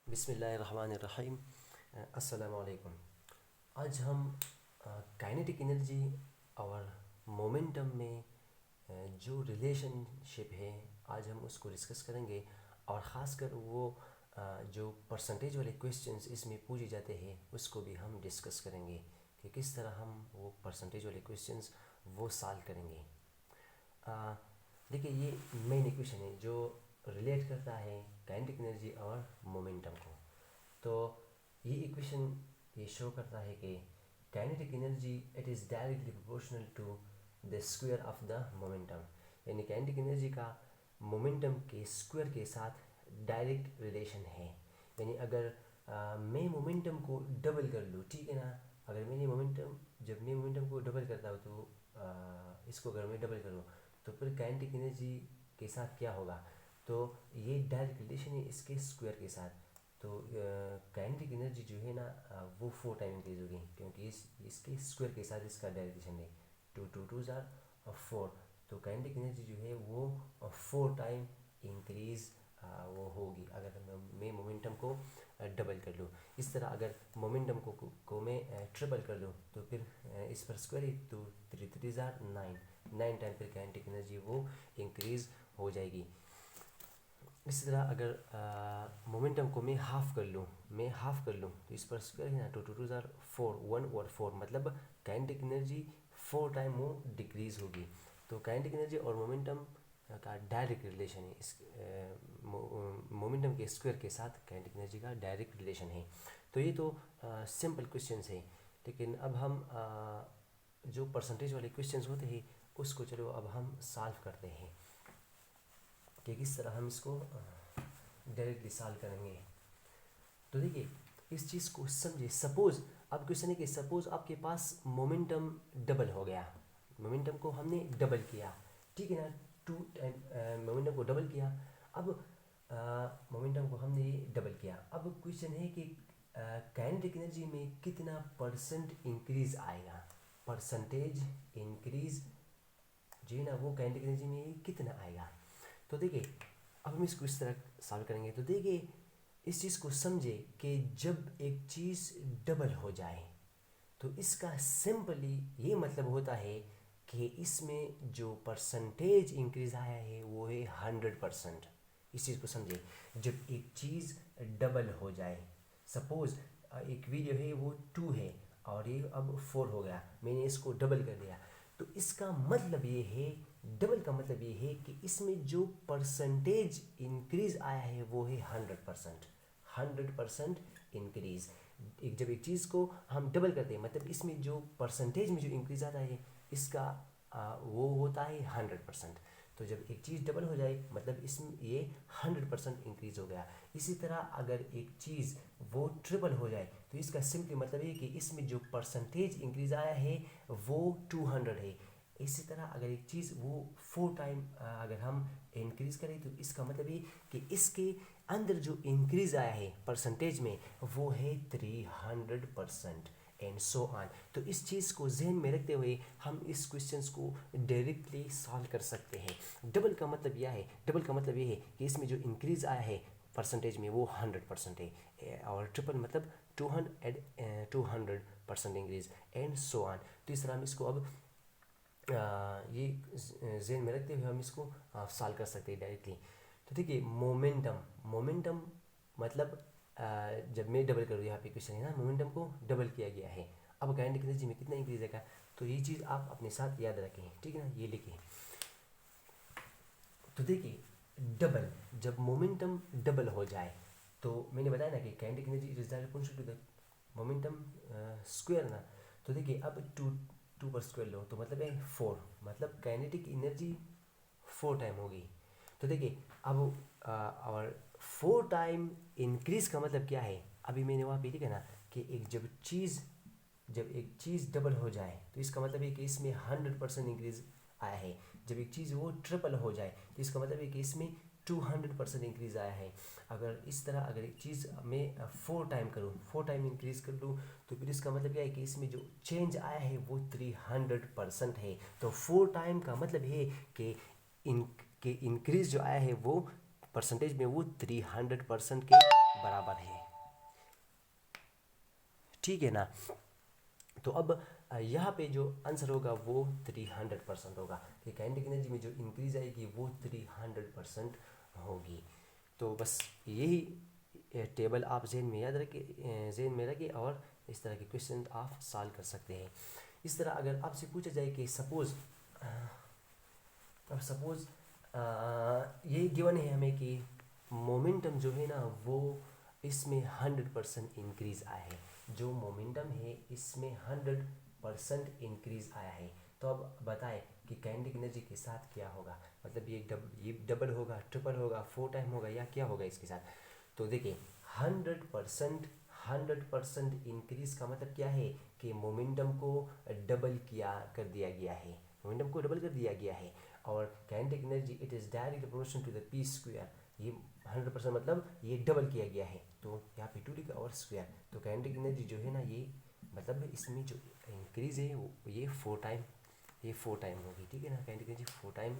बिस्मिल्लाहिर्रहमानिर्रहीम। अस्सलाम वालेकुम। आज हम काइनेटिक एनर्जी और मोमेंटम में जो रिलेशनशिप है आज हम उसको डिस्कस करेंगे। और ख़ासकर वो जो परसेंटेज वाले क्वेश्चंस इसमें पूछे जाते हैं उसको भी हम डिस्कस करेंगे कि किस तरह हम वो परसेंटेज वाले क्वेश्चंस वो सॉल्व करेंगे। देखिए, ये मेन इक्वेशन है जो रिलेट करता है काइनेटिक एनर्जी और मोमेंटम को। तो ये इक्वेशन ये शो करता है कि kinetic energy it is directly proportional to the square of the momentum, यानी काइनेटिक एनर्जी का मोमेंटम के स्क्वायर के साथ डायरेक्ट रिलेशन है। यानी अगर मैं मोमेंटम को डबल कर लूँ, ठीक है ना, अगर मैंने मोमेंटम जब मैं मोमेंटम को डबल करता हूँ तो इसको अगर मैं डबल करूँ तो फिर काइनेटिक एनर्जी के साथ क्या होगा, तो ये डायरेक्ट रिलेशन है इसके स्क्वायर के साथ। तो काइनेटिक एनर्जी जो है ना वो 4 टाइम इंक्रीज होगी क्योंकि इसके स्क्वायर के साथ इसका डायरेक्ट रिलेशन है। 2 2 2 जार 4, तो काइनेटिक एनर्जी जो है वो 4 टाइम इंक्रीज वो होगी अगर मैं मोमेंटम को डबल कर लूँ। इस तरह अगर मोमेंटम को मैं ट्रिपल कर लूँ तो फिर इस पर स्क्वायर है तो 3 3 जार 9 टाइम फिर काइनेटिक एनर्जी वो इंक्रीज हो जाएगी। इसी तरह अगर मोमेंटम को मैं हाफ़ कर लूँ तो इस पर स्क्वायर है ना, 2 2 2 जार 4, 1 और 4, मतलब काइनेटिक एनर्जी 4 टाइम वो डिक्रीज़ होगी। तो काइनेटिक एनर्जी और मोमेंटम का डायरेक्ट रिलेशन है, इस मोमेंटम के स्क्वायर के साथ काइनेटिक एनर्जी का डायरेक्ट रिलेशन है। तो ये तो सिंपल क्वेश्चंस है, लेकिन अब हम जो परसेंटेज वाले क्वेश्चंस होते हैं उसको चलो अब हम सॉल्व करते हैं कि किस तरह हम इसको डायरेक्टली सॉल्व करेंगे। तो देखिए, इस चीज़ को समझिए। सपोज़ अब क्वेश्चन है कि सपोज़ आपके पास मोमेंटम डबल हो गया, मोमेंटम को हमने डबल किया, ठीक है ना, 2 टाइम मोमेंटम को डबल किया। अब मोमेंटम को हमने डबल किया। अब क्वेश्चन है कि काइनेटिक एनर्जी में कितना परसेंट इंक्रीज आएगा, परसेंटेज इंक्रीज जो है ना वो काइनेटिक एनर्जी में कितना आएगा। तो देखिए, अब हम इसको इस तरह सॉल्व करेंगे। तो देखिए, इस चीज़ को समझे कि जब एक चीज़ डबल हो जाए तो इसका सिंपली ये मतलब होता है कि इसमें जो परसेंटेज इंक्रीज आया है वो है 100%। इस चीज़ को समझे, जब एक चीज़ डबल हो जाए, सपोज़ एक वीडियो है वो 2 है और ये अब 4 हो गया, मैंने इसको डबल कर दिया, तो इसका मतलब ये है, डबल का मतलब ये है कि इसमें जो परसेंटेज इंक्रीज आया है वो है 100%। 100% इंक्रीज। जब एक चीज़ को हम डबल करते हैं मतलब इसमें जो परसेंटेज में जो इंक्रीज आता है इसका वो होता है 100%। तो जब एक चीज़ डबल हो जाए मतलब इसमें ये 100% इंक्रीज हो गया। इसी तरह अगर एक चीज़ वो ट्रिपल हो जाए तो इसका सिंपली मतलब ये कि इसमें जो परसेंटेज इंक्रीज आया है वो 200 है। इसी तरह अगर एक चीज़ वो 4 टाइम अगर हम इंक्रीज करें तो इसका मतलब ये कि इसके अंदर जो इंक्रीज आया है परसेंटेज में वो है 300% एंड सो ऑन। तो इस चीज़ को जहन में रखते हुए हम इस क्वेश्चंस को डायरेक्टली सॉल्व कर सकते हैं। डबल का मतलब यह है, डबल का मतलब ये है कि इसमें जो इंक्रीज आया है परसेंटेज में वो 100% है, और ट्रिपल मतलब 200% इंक्रीज एंड सो ऑन। तो इस तरह हम इसको अब ये जहन में रखते हुए हम इसको सॉल्व कर सकते हैं डायरेक्टली। तो देखिए, मोमेंटम मतलब जब मैं डबल करूँ, यहाँ पे क्वेश्चन है ना, मोमेंटम को डबल किया गया है, अब काइनेटिक एनर्जी में कितना इंक्रीज आएगा, तो ये चीज़ आप अपने साथ याद रखें, ठीक है ना, ये लिखें। तो देखिए, डबल जब मोमेंटम डबल हो जाए तो मैंने बताया ना कि kinetic energy is directly proportional to the momentum square ना। तो देखिए, अब 2 पर स्क्वायर लो तो मतलब है 4, मतलब काइनेटिक एनर्जी 4 टाइम होगी। तो देखिए, अब और 4 टाइम इंक्रीज का मतलब क्या है, अभी मैंने वहाँ पे लिखा ना कि जब एक चीज़ डबल हो जाए तो इसका मतलब है कि इसमें 100% इंक्रीज आया है। जब एक चीज़ वो ट्रिपल हो जाए तो इसका मतलब है कि इसमें 200% इंक्रीज आया है। अगर इस तरह अगर एक चीज़ मैं 4 टाइम करूँ, 4 टाइम इंक्रीज कर लूँ तो फिर इसका मतलब क्या है कि इसमें जो चेंज आया है वो 300% है। तो 4 टाइम का मतलब है कि इंक्रीज जो आया है वो परसेंटेज में वो 300% के बराबर है। ठीक है ना। तो अब यहाँ पे जो आंसर होगा वो 300% होगा कि काइनेटिक एनर्जी में जो इंक्रीज आएगी वो 300% होगी। तो बस यही टेबल आप जहन में रखिए और इस तरह के क्वेश्चन आप सॉल्व कर सकते हैं। इस तरह अगर आपसे पूछा जाए कि सपोज़ ये गिवन है हमें कि मोमेंटम जो है ना वो इसमें 100% इंक्रीज आया है, जो मोमेंटम है इसमें 100% इंक्रीज आया है। तो अब बताएं कि काइनेटिक एनर्जी के साथ क्या होगा, मतलब ये डबल होगा, ट्रिपल होगा, 4 टाइम होगा या क्या होगा इसके साथ। तो देखिए 100% इंक्रीज का मतलब क्या है कि मोमेंटम को डबल कर दिया गया है, मोमेंटम को डबल कर दिया गया है। और kinetic energy it is directly proportional to the P square, ये 100% मतलब ये डबल किया गया है, तो यहाँ पे 2 और स्क्वायर। तो काइनेटिक एनर्जी जो है ना ये मतलब इसमें जो इंक्रीज है ये 4 टाइम होगी, ठीक है ना। Kinetic energy 4 time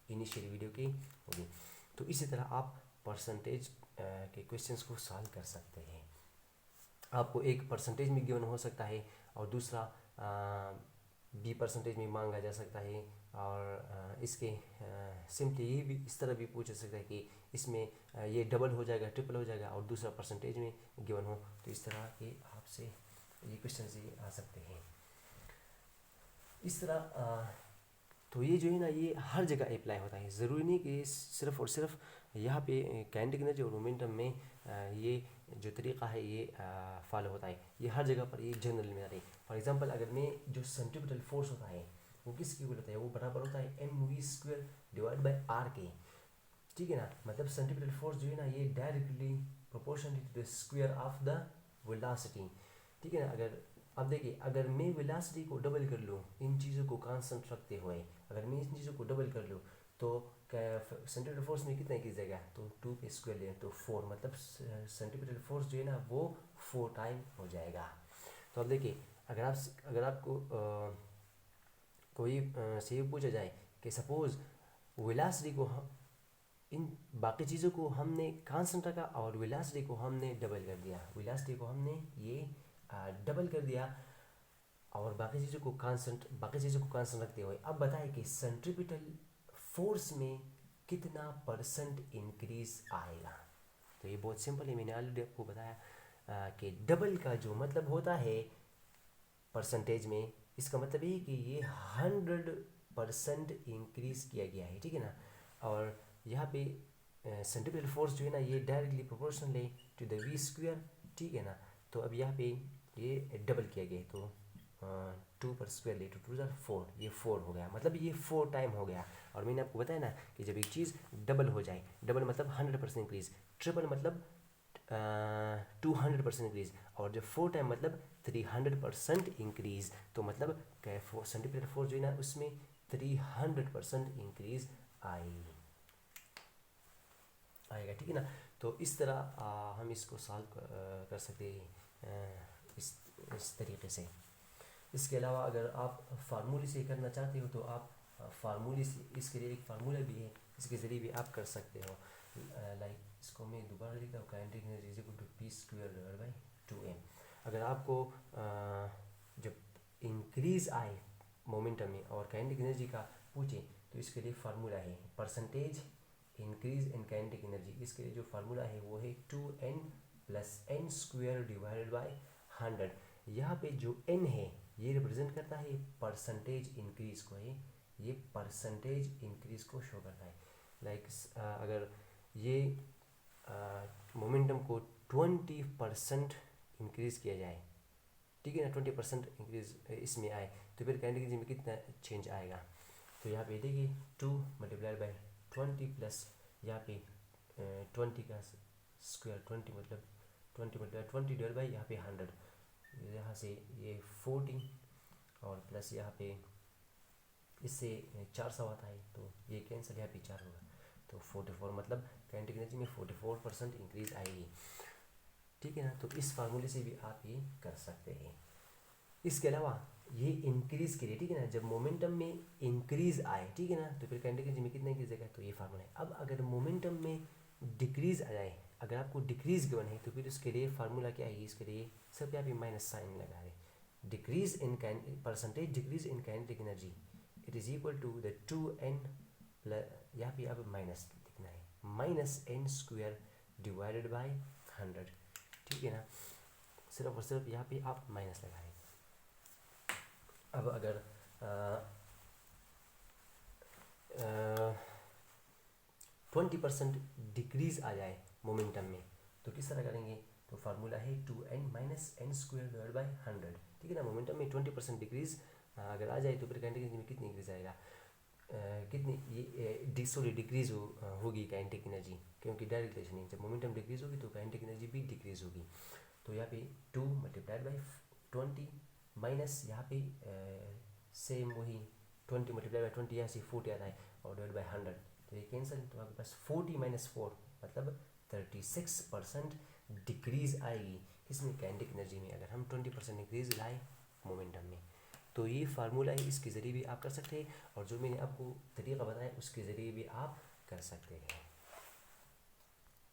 initial video की होगी। तो इसी तरह आप परसेंटेज के क्वेश्चंस को सॉल्व कर सकते हैं। आपको एक परसेंटेज में गिवन हो सकता है और दूसरा बी परसेंटेज में मांगा जा सकता है, और इसके सिंपली ये भी इस तरह भी पूछ सकता है कि इसमें ये डबल हो जाएगा, ट्रिपल हो जाएगा, और दूसरा परसेंटेज में गिवन हो। तो इस तरह के आपसे ये क्वेश्चन से आ सकते हैं। इस तरह तो ये जो है ना ये हर जगह अप्लाई होता है, ज़रूरी नहीं कि सिर्फ और सिर्फ यहाँ पे काइनेटिक एनर्जी और मोमेंटम में ये जो तरीक़ा है ये फॉलो होता है, ये हर जगह पर ये जनरल में आता है। फॉर एग्जांपल अगर मैं जो सेंट्रीपिटल फोर्स होता है वो किसकी इक्वल होता है, वो बराबर होता है mv² डिवाइड बाई आर के, ठीक है ना। मतलब सेंट्रीपिटल फोर्स जो है ना ये directly proportional to the square of the velocity, ठीक है ना। अगर अब देखिए अगर मैं वेलोसिटी को डबल कर लूँ इन चीज़ों को कांस्टेंट रखते हुए, अगर मैं इन चीज़ों को डबल कर लूँ तो सेंट्रीपिटल फोर्स में कितना की जाएगा, तो 2 के स्क्वायर लें तो 4, मतलब सेंट्रीपिटल फोर्स जो है ना वो 4 टाइम हो जाएगा। तो अब देखिए अगर आपको कोई से पूछा जाए कि सपोज़ वेलोसिटी को इन बाकी चीज़ों को हमने कांस्टेंट रखा और वेलोसिटी को हमने डबल कर दिया, वेलोसिटी को हमने ये डबल कर दिया और बाकी चीज़ों को कांस्टेंट रखते हुए, अब बताएं कि सेंट्रीपिटल फोर्स में कितना परसेंट इंक्रीज आएगा। तो ये बहुत सिंपल है, मैंने ऑलरेडी आपको बताया कि डबल का जो मतलब होता है परसेंटेज में, इसका मतलब ये कि ये 100% इंक्रीज किया गया है, ठीक है ना। और यहाँ पे सेंट्रीपिटल फोर्स जो है ना ये डायरेक्टली प्रोपोर्शनल है टू द वी स्क्वायर, ठीक है ना। तो अब यहाँ पे ये डबल किया गया है, तो 2 पर स्क्वायर ले, 2 2 4, ये 4 हो गया, मतलब ये 4 टाइम हो गया। और मैंने आपको बताया ना कि जब एक चीज़ डबल हो जाए, डबल मतलब 100% इंक्रीज, ट्रिपल मतलब 200% इंक्रीज, और जब 4 टाइम मतलब 300% इंक्रीज, तो मतलब सेंटीमीटर फोर्स जो है ना उसमें 300% इंक्रीज आएगा, ठीक है ना। तो इस तरह हम इसको सॉल्व कर सकते हैं इस तरीके से। इसके अलावा अगर आप फार्मूले से करना चाहते हो तो आप फार्मूले से, इसके लिए एक फार्मूला भी है, इसके ज़रिए भी आप कर सकते हो। लाइक इसको मैं दोबारा लिखता हूँ, kinetic energy is equal to P square divide by 2m। अगर आपको जब इंक्रीज आए मोमेंटम में और काइनेटिक एनर्जी का पूछे तो इसके लिए फार्मूला है percentage increase in kinetic energy. इसके लिए जो फार्मूला है वो है 2n plus n square divided by 100। यहाँ पे जो n है ये रिप्रेजेंट करता है परसेंटेज इंक्रीज को, ये परसेंटेज इंक्रीज को शो करता है। लाइक अगर ये मोमेंटम को 20% इंक्रीज किया जाए, ठीक है ना, 20% इंक्रीज इसमें आए तो फिर काइनेटिक एनर्जी में कितना चेंज आएगा। तो यहाँ पे देखिए 2 मल्टीप्लाइड बाई 20 प्लस यहाँ पे 20 का स्क्वायर, 20 मतलब 20 मल्टीप्लाइड 20 डिवाइड बाई यहाँ पे 100, यहाँ से ये 40 और प्लस यहाँ पे इससे 400 आता है तो ये कैंसिल, यहाँ पे 4 होगा तो 44, मतलब काइनेटिक एनर्जी में 44% इंक्रीज आएगी, ठीक है ना। तो इस फार्मूले से भी आप ये कर सकते हैं। इसके अलावा ये इंक्रीज के लिए, ठीक है ना, जब मोमेंटम में इंक्रीज आए, ठीक है ना, तो फिर काइनेटिक एनर्जी में कितना इंक्रीज आएगा, तो ये फार्मूला है। अब अगर मोमेंटम में डिक्रीज आ जाए, अगर आपको डिक्रीज़ गिवन है तो फिर उसके लिए फार्मूला क्या है, इसके लिए सिर्फ यहाँ पे माइनस साइन लगा है। Decrease in percentage decrease in kinetic energy it is equal to the 2n plus, यहाँ पे अब माइनस लिखना है, -n² डिवाइडेड बाय 100, ठीक है ना। सिर्फ और सिर्फ यहाँ पे आप माइनस लगाएं। अब अगर 20% डिक्रीज़ आ जाए मोमेंटम में तो किस तरह करेंगे, तो फार्मूला है 2n - n² डिवाइड बाय 100, ठीक है ना। मोमेंटम में 20% डिक्रीज़ अगर आ जाए तो फिर काइनेटिक एनर्जी में कितनी इंक्रीज आएगा, कितनी ये सॉरी डिक्रीज़ होगी काइनेटिक एनर्जी, क्योंकि डायरेक्ट रिलेशन है, जब मोमेंटम डिक्रीज़ होगी तो काइनेटिक एनर्जी भी डिक्रीज़ होगी। तो यहाँ पे 2 मल्टीप्लाइड बाई 20 माइनस यहाँ पे सेम वही 20 मल्टीप्लाई बाई 20 यहाँ से 40 आता है और डिवाइड बाई 100, तो ये कैंसिल, तो आपके पास 40 - 4 मतलब 36% डिक्रीज़ आएगी इसमें काइनेटिक एनर्जी में, अगर हम 20% डिक्रीज़ लाए मोमेंटम में। तो ये फार्मूला है, इसके ज़रिए भी आप कर सकते हैं और जो मैंने आपको तरीका बताया उसके ज़रिए भी आप कर सकते हैं।